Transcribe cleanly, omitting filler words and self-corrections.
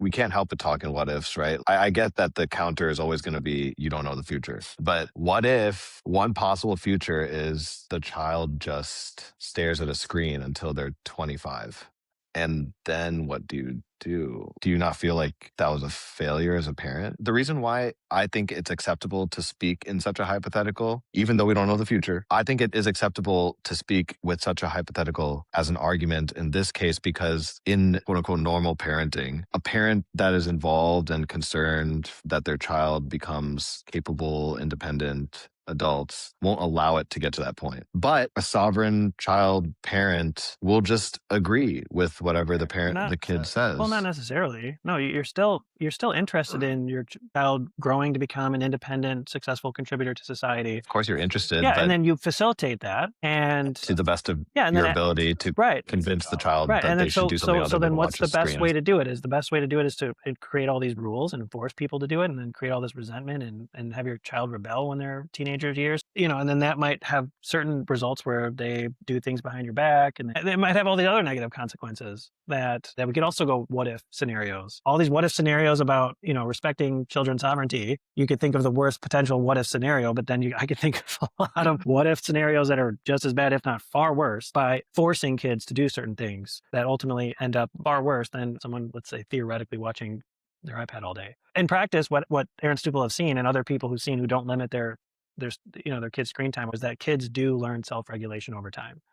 we can't help but talk in what ifs, right? I get that the counter is always going to be you don't know the future. But what if one possible future is the child just stares at a screen until they're 25? And then what do you do? Do you not feel like that was a failure as a parent? The reason why I think it's acceptable to speak in such a hypothetical, even though we don't know the future, I think it is acceptable to speak with such a hypothetical as an argument in this case, because in quote unquote normal parenting, a parent that is involved and concerned that their child becomes capable, independent, adults won't allow it to get to that point. But a sovereign child parent will just agree with whatever Not the kid well, not says. necessarily. No, you're still interested in your child growing to become an independent, successful contributor to society. Of course you're interested, Yeah, and but then you facilitate that, and to the best of yeah, and then your ability to right, convince the child right, that and then they should so do something so so other than then watch what's a the best screen. way to do it? Is the best way to do it is to create all these rules and force people to do it, and then create all this resentment and have your child rebel when they're teenagers years, and then that might have certain results where they do things behind your back, and they might have all the other negative consequences that we could also go what if scenarios. All these what if scenarios about respecting children's sovereignty. You could think of the worst potential what if scenario, but then I could think of a lot of what if scenarios that are just as bad, if not far worse, by forcing kids to do certain things that ultimately end up far worse than someone, let's say, theoretically watching their iPad all day. In practice, what Aaron Stupel have seen and other people who've seen who don't limit their kids' screen time was that kids do learn self-regulation over time.